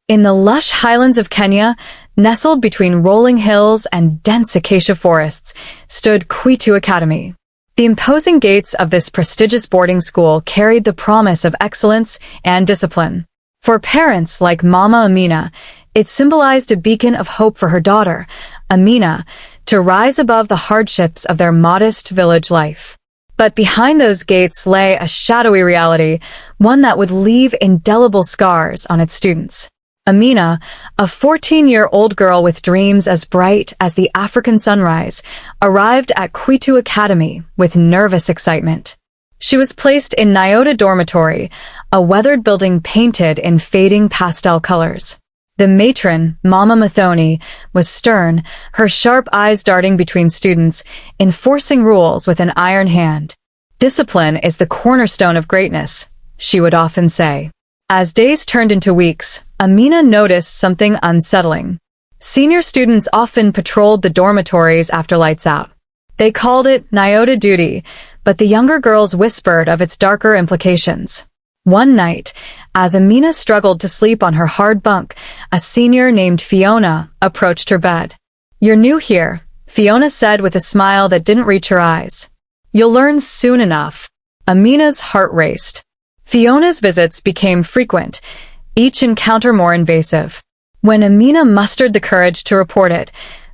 In the lush highlands of Kenya, nestled between rolling hills and dense acacia forests, stood Kwetu Academy. The imposing gates of this prestigious boarding school carried the promise of excellence and discipline. For parents like Mama Amina, it symbolized a beacon of hope for her daughter, Amina, to rise above the hardships of their modest village life. But behind those gates lay a shadowy reality, one that would leave indelible scars on its students. Amina, a 14-year-old girl with dreams as bright as the African sunrise, arrived at Kwetu Academy with nervous excitement. She was placed in Nyota Dormitory, a weathered building painted in fading pastel colors. The matron, Mama Muthoni, was stern, her sharp eyes darting between students, enforcing rules with an iron hand. "Discipline is the cornerstone of greatness," she would often say. As days turned into weeks, Amina noticed something unsettling. Senior students often patrolled the dormitories after lights out. They called it Nyota duty, but the younger girls whispered of its darker implications. One night, as Amina struggled to sleep on her hard bunk, a senior named Fiona approached her bed. "You're new here," Fiona said with a smile that didn't reach her eyes. "You'll learn soon enough." Amina's heart raced. Fiona's visits became frequent, each encounter more invasive. When Amina mustered the courage to report it,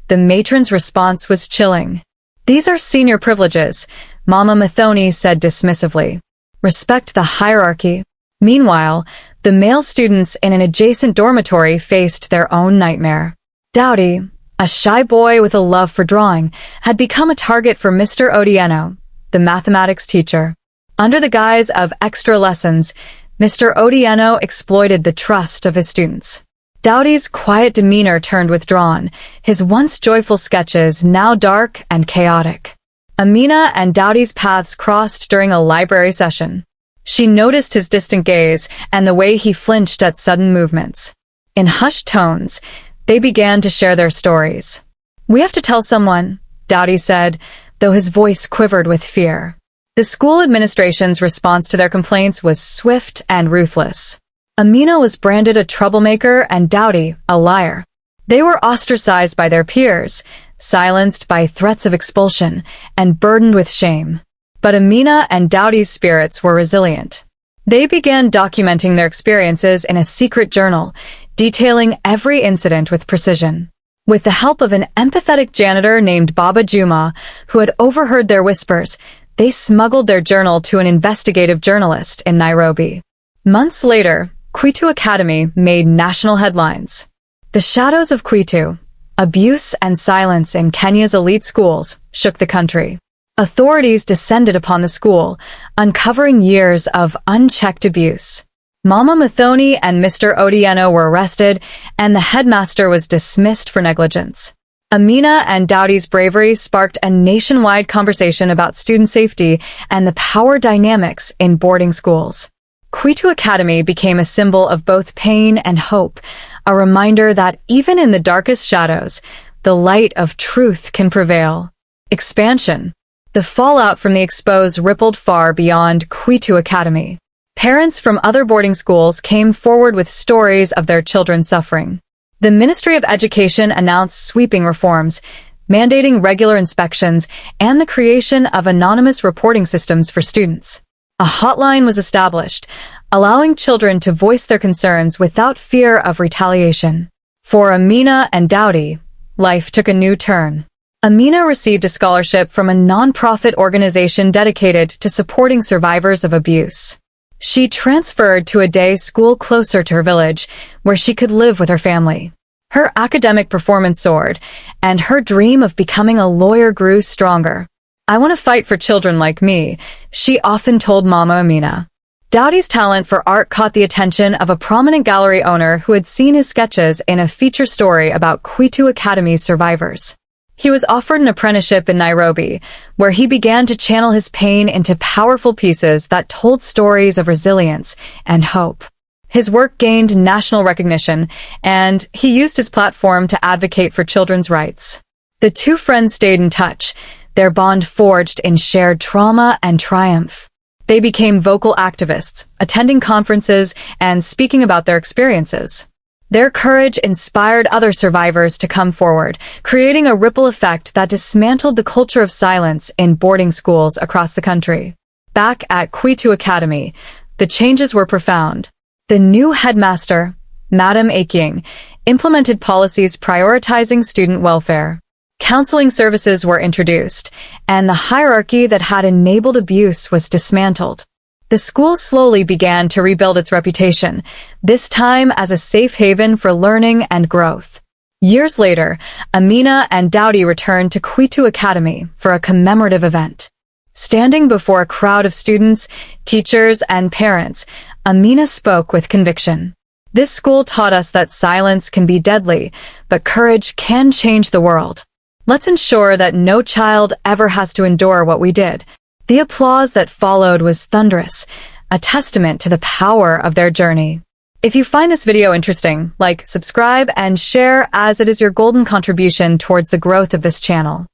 the matron's response was chilling. "These are senior privileges," Mama Muthoni said dismissively. "Respect the hierarchy." Meanwhile, the male students in an adjacent dormitory faced their own nightmare. Dowdy, a shy boy with a love for drawing, had become a target for Mr. Odieno, the mathematics teacher. Under the guise of extra lessons, Mr. Odieno exploited the trust of his students. Dowdy's quiet demeanor turned withdrawn, his once joyful sketches now dark and chaotic. Amina and Dowdy's paths crossed during a library session. She noticed his distant gaze and the way he flinched at sudden movements. In hushed tones, they began to share their stories. "We have to tell someone," Dowdy said, though his voice quivered with fear. The school administration's response to their complaints was swift and ruthless. Amina was branded a troublemaker and Dowdy a liar. They were ostracized by their peers, silenced by threats of expulsion, and burdened with shame. But Amina and Dowdy's spirits were resilient. They began documenting their experiences in a secret journal, detailing every incident with precision. With the help of an empathetic janitor named Baba Juma, who had overheard their whispers, they smuggled their journal to an investigative journalist in Nairobi. Months later, Kwetu Academy made national headlines. The shadows of Kwetu, abuse and silence in Kenya's elite schools, shook the country. Authorities descended upon the school, uncovering years of unchecked abuse. Mama Muthoni and Mr. Odieno were arrested, and the headmaster was dismissed for negligence. Amina and Dowdy's bravery sparked a nationwide conversation about student safety and the power dynamics in boarding schools. Kwetu Academy became a symbol of both pain and hope, a reminder that even in the darkest shadows, the light of truth can prevail. Expansion. The fallout from the expose rippled far beyond Kwetu Academy. Parents from other boarding schools came forward with stories of their children suffering. The Ministry of Education announced sweeping reforms, mandating regular inspections and the creation of anonymous reporting systems for students. A hotline was established, allowing children to voice their concerns without fear of retaliation. For Amina and Dowdy, life took a new turn. Amina received a scholarship from a non-profit organization dedicated to supporting survivors of abuse. She transferred to a day school closer to her village, where she could live with her family. Her academic performance soared, and her dream of becoming a lawyer grew stronger. "I want to fight for children like me," she often told Mama Amina. Dowdy's talent for art caught the attention of a prominent gallery owner who had seen his sketches in a feature story about Kwetu Academy's survivors. He was offered an apprenticeship in Nairobi, where he began to channel his pain into powerful pieces that told stories of resilience and hope. His work gained national recognition, and he used his platform to advocate for children's rights. The two friends stayed in touch, their bond forged in shared trauma and triumph. They became vocal activists, attending conferences and speaking about their experiences. Their courage inspired other survivors to come forward, creating a ripple effect that dismantled the culture of silence in boarding schools across the country. Back at Kwetu Academy, the changes were profound. The new headmaster, Madam Aking, implemented policies prioritizing student welfare. Counseling services were introduced, and the hierarchy that had enabled abuse was dismantled. The school slowly began to rebuild its reputation, this time as a safe haven for learning and growth. Years later, Amina and Dowdy returned to Kwetu Academy for a commemorative event. Standing before a crowd of students, teachers, and parents, Amina spoke with conviction. This school taught us that silence can be deadly, but courage can change the world. Let's ensure that no child ever has to endure what we did. The applause that followed was thunderous, a testament to the power of their journey. If you find this video interesting, like, subscribe, and share, as it is your golden contribution towards the growth of this channel.